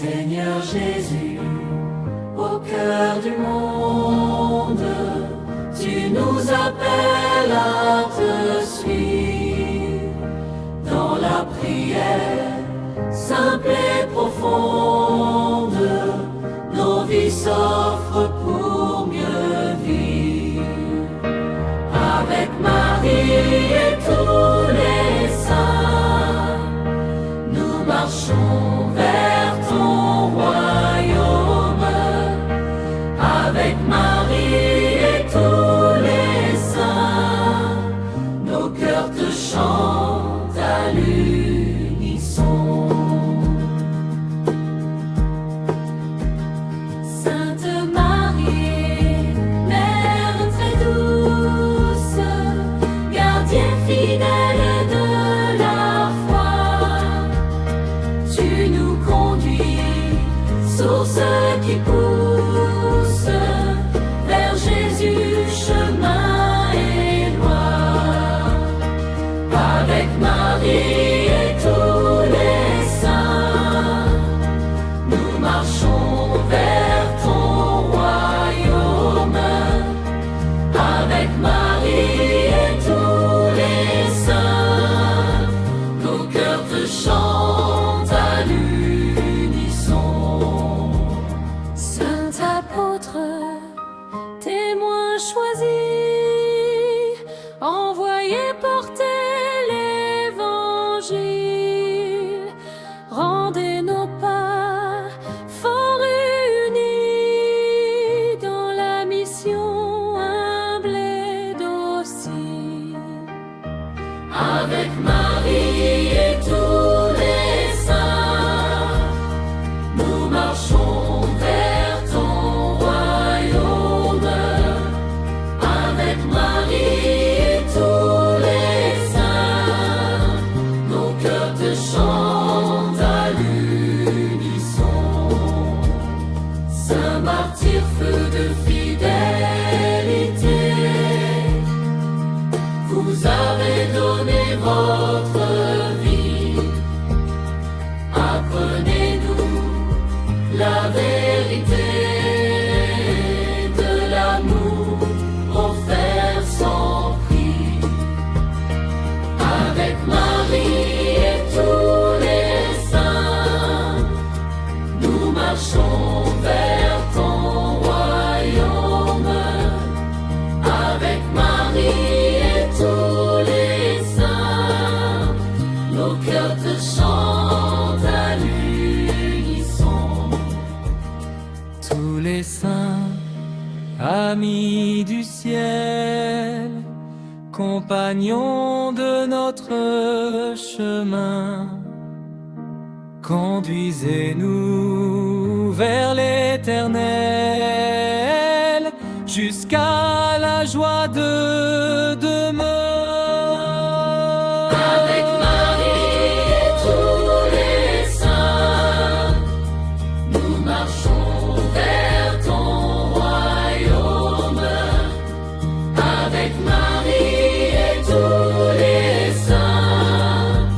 Seigneur Jésus, au cœur du monde, tu nous appelles à te suivre. Dans la prière, simple et profonde, nos vies s'offrent pour mieux vivre. Avec Marie et tous les saints, nous marchons vers ton royaume. Avec Marie et tous les saints, nos cœurs te chantent à l'unisson. Sainte Marie, Mère très douce, gardienne fidèle de la foi, tu nous conduis, source qui pousse vers Jésus, chemin et loi. Avec Marie et tous les saints, nous marchons vers ton royaume. Avec Marie et tous les saints, nos cœurs te chantent à l'unisson. Saint apôtre, témoin choisi, envoyé porter l'évangile, rendez nos pas forts unis dans la mission humble et docile. Avec Marie et tous les saints, nous marchons vers ton royaume. Avec Marie et tous les saints, nos cœurs te chantent à l'unisson. Saint martyr, feu de fidélité, vous avez donné votre vie. Apprenez-nous la vérité de l'amour offert sans prix. Avec Marie et tous les saints, nous marchons vers ton royaume. Avec Marie et tous les saints, nos cœurs te chantent à l'unisson. Tous les saints, amis du ciel, compagnons de notre chemin, conduisez-nous vers l'éternel, jusqu'à la joie de demain. Avec Marie et tous les saints, nous marchons vers ton royaume. Avec Marie et tous les saints,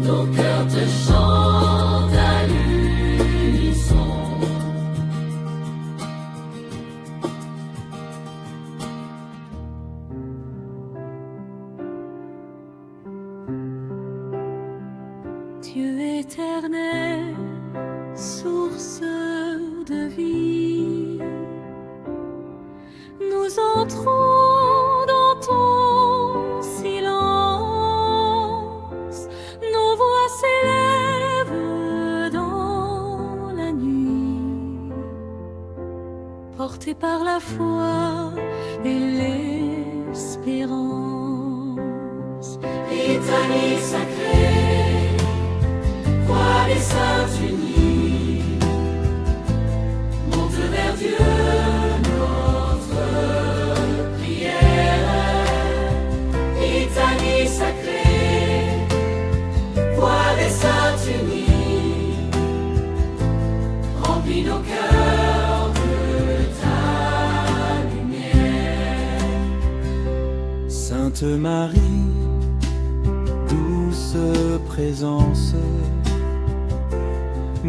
nos cœurs te chantent à l'unisson. Dieu éternel, source de vie, nous entrons dans ton silence, nos voix s'élèvent dans la nuit, portées par la foi et l'espérance. Litanie sacrée, voix des saints unis, monte vers Dieu notre prière. Litanie sacrée, voix des saints unis, remplis nos cœurs de ta lumière. Sainte Marie, douce présence,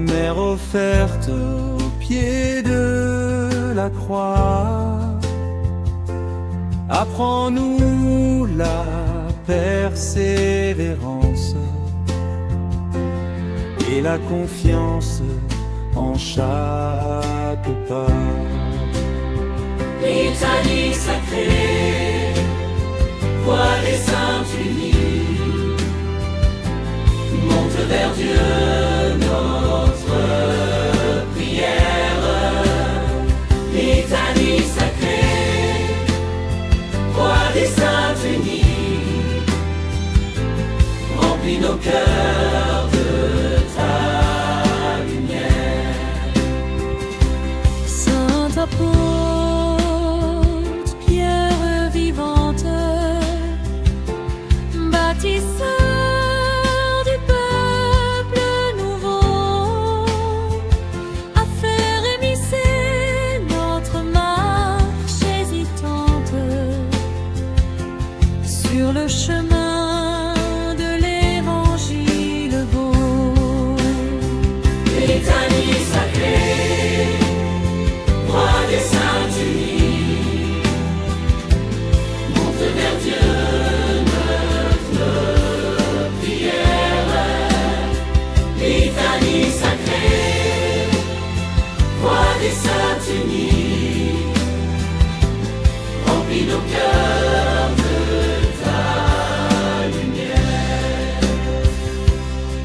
Mère offerte au pied de la croix, apprends-nous la persévérance et la confiance en chaque pas. Litanie sacrée, voix des saints unis, monte vers Dieu notre prière. Litanie sacrée, voix des saints unis, remplis nos cœurs de ta lumière. Saint apôtre, pierre vivante, bâtisseur du peuple nouveau, à faire émisser notre marche hésitante sur le chemin de l'évangile beau. Litanie sacrée, voix des saints unis, monte vers Dieu notre prière. Litanie sacrée, voix des saints unis, remplis nos cœurs de ta lumière.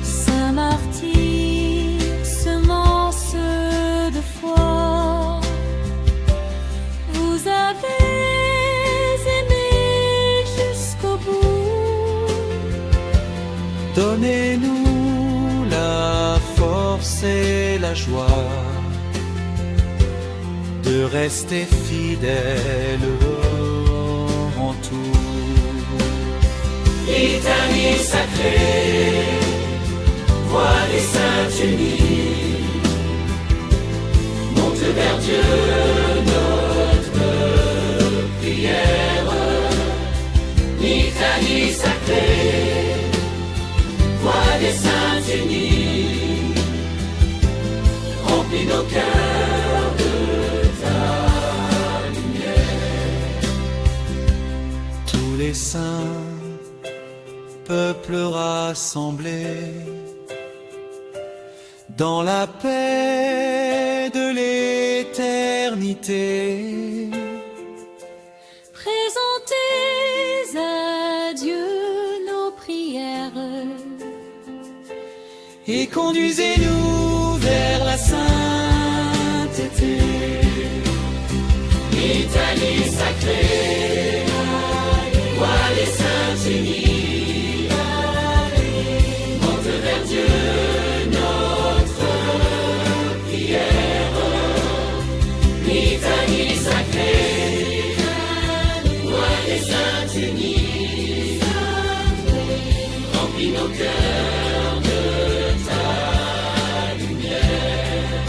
Saint martyr, semence de foi, vous avez aimé jusqu'au bout. Donnez-nous la force et la joie de rester fidèles en tout. Litanie sacrée, voix des saints unis, monte vers Dieu notre prière. Litanie sacrée, voix des saints unis, remplis nos cœurs de ta lumière. Tous les saints, peuples rassemblés, dans la paix de l'éternité, Présentez à Dieu nos prières et conduisez-nous vers la sainteté. Litanie sacrée, voix des saints unis, monte vers Dieu notre prière. Litanie sacrée, voix des saints unis, remplis nos cœurs de ta lumière.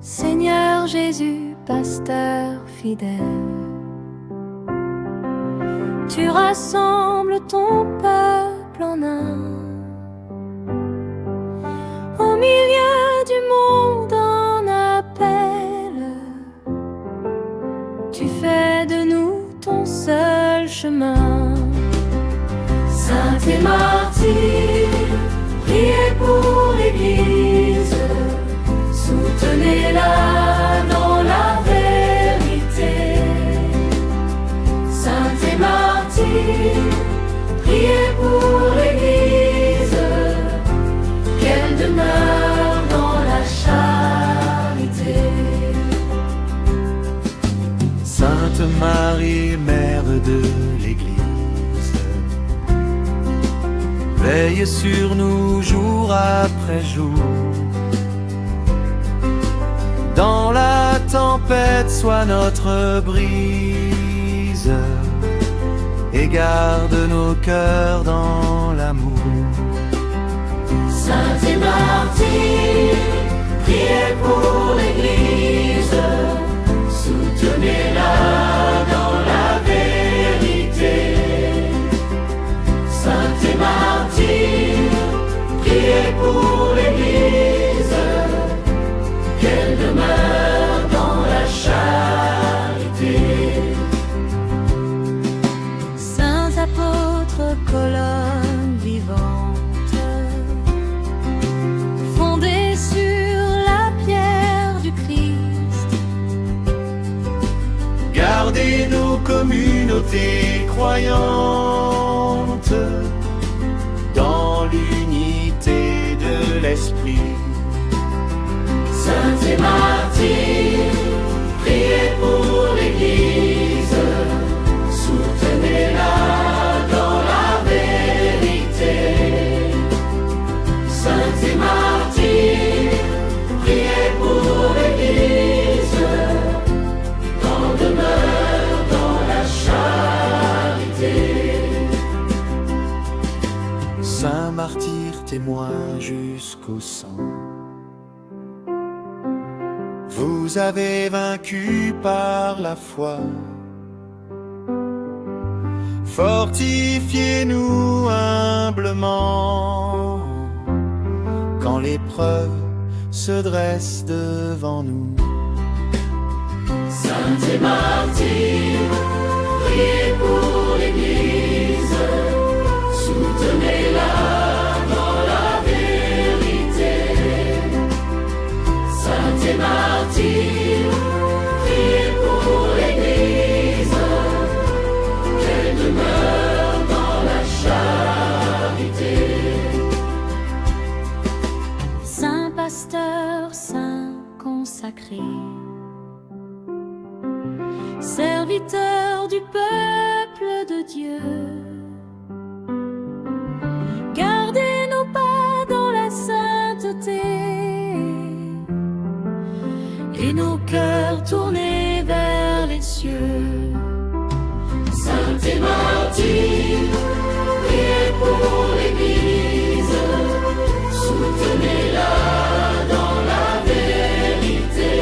Seigneur Jésus, pasteur fidèle, tu rassembles ton peuple en un. Au milieu du monde en appel, tu fais de nous ton seul chemin. Saintes et martyrs, priez pour l'Église, soutenez-la dans la vérité. Saintes et martyrs, priez pour l'Église, qu'elle demeure dans la charité. Sainte Marie, Mère de l'Église, veille sur nous jour après jour. Dans la tempête, sois notre brise et garde nos cœurs dans l'amour. Saintes et martyrs, priez pour l'Église, soutenez-la dans la vérité. Saintes et martyrs, priez pour l'Église, qu'elle demeure dans la charité. Saints apôtres, colonnes vivantes, fondées sur la pierre du Christ. Gardez nos communautés croyantes dans l'unité de l'esprit. Saintes et martyrs, priez pour l'Église, soutenez-la dans la vérité. Saintes et martyrs, priez pour l'Église, qu'en demeure dans la charité. Saint martyr témoin jusqu'au sang, vous avez vaincu par la foi. Fortifiez-nous humblement quand l'épreuve se dresse devant nous. Saintes et martyrs, priez pour l'Église, soutenez-la dans la vérité. Saintes et martyrs, priez pour l'Église, qu'elle demeure dans la charité. Saint pasteur, saint consacré, serviteur du peuple de Dieu, gardez nos pas dans la sainteté et nos cœurs tournés vers les cieux. Saintes et martyrs, priez pour l'Église, soutenez-la dans la vérité.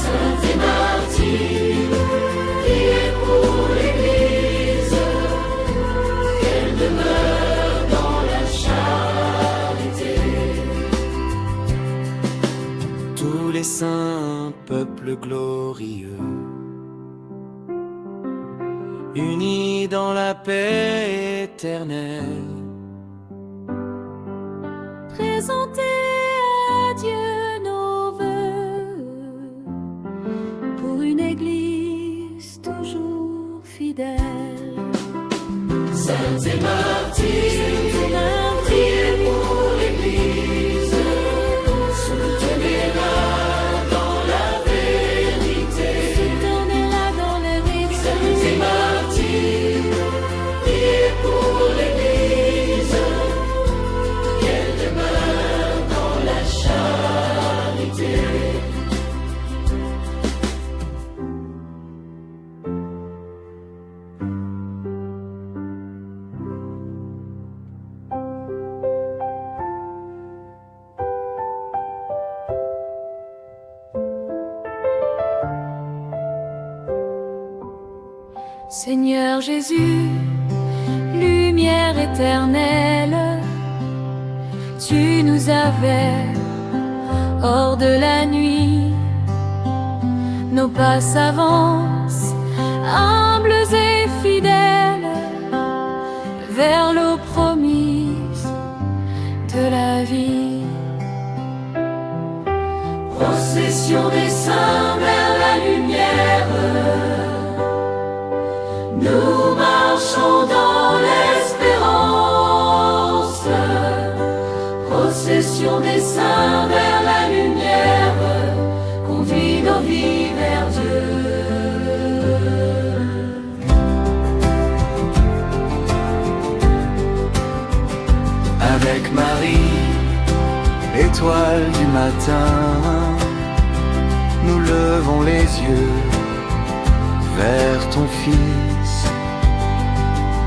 Saintes et martyrs, priez pour l'Église, qu'elle demeure dans la charité. Tous les saints peuples glorieux, unis dans la paix éternelle, présentez à Dieu nos vœux pour une Église toujours fidèle. Saintes et martyrs, priez pour l'Église, soutenez-la dans la vérité. Soutenez-la dans les rites. Saintes et martyrs, priez pour l'Église, qu'elle demeure dans la charité. Seigneur Jésus, lumière éternelle, tu nous avais hors de la nuit. Nos pas s'avancent, humbles et fidèles, vers l'eau promise de la vie. Procession des saints vers la lumière, nous marchons dans l'espérance. Procession des saints vers la lumière, conduit nos vies vers Dieu. avec Marie, étoile du matin, nous levons les yeux vers ton Fils.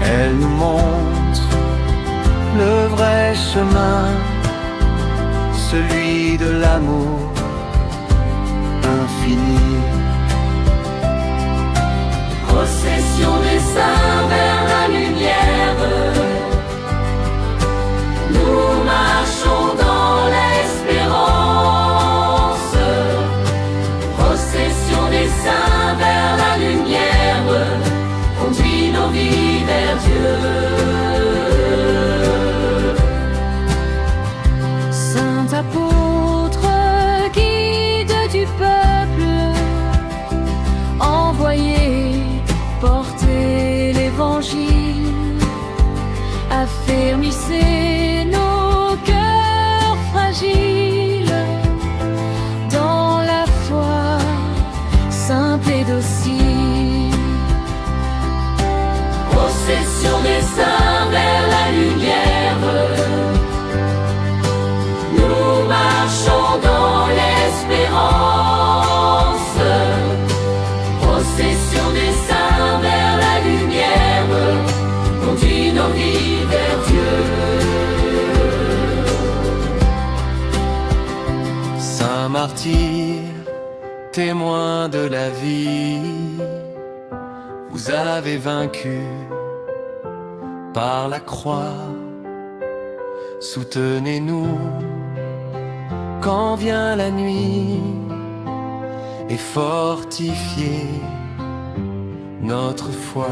Elle nous montre le vrai chemin, celui de l'amour infini. Procession des saints vers la lumière, nous marchons dans l'espérance. Procession des saints vers la lumière, conduit nos vies vers Dieu. Saint apôtre, guide du peuple, envoyé porter l'évangile, affermissez nos cœurs fragiles dans la foi simple et docile. Procession des saints vers la lumière, nous marchons dans l'espérance. Procession des saints vers la lumière, conduit nos vies vers Dieu. Saint martyr, témoin de la vie, vous avez vaincu par la croix. Soutenez-nous quand vient la nuit et fortifiez notre foi.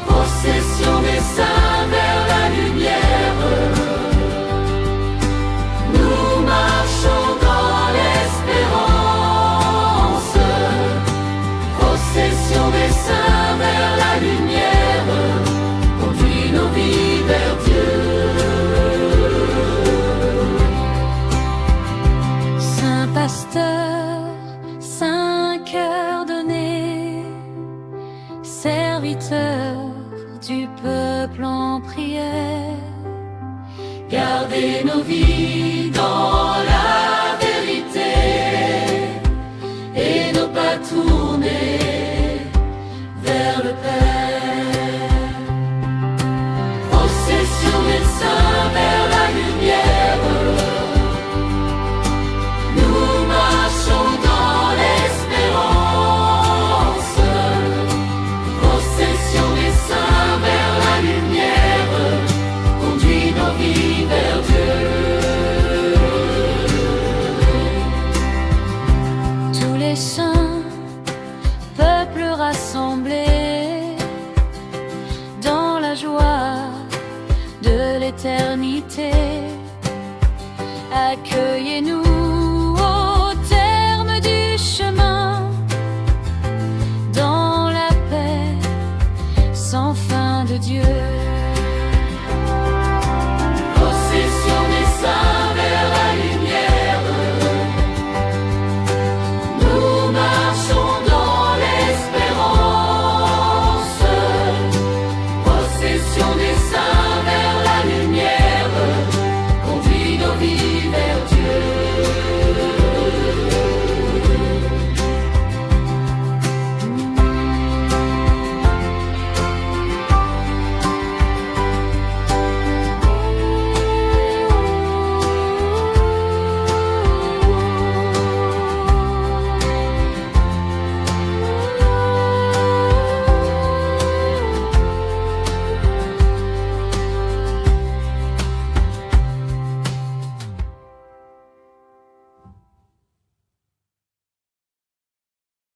Procession des saints vers la lumière, nous marchons dans l'espérance. Procession des saints vers la lumière, conduit nos vies vers Dieu. Saint pasteur, saint cœur donné, serviteur du peuple en prière, Gardez nos vies dans la vérité et nos pas tournés vers le Père. Procession des saints vers la lumière, nous marchons dans l'espérance. Procession des saints vers la lumière, conduit nos vies vers Dieu. tous les saints, peuples rassemblés dans la joie de l'éternité, accueillez-nous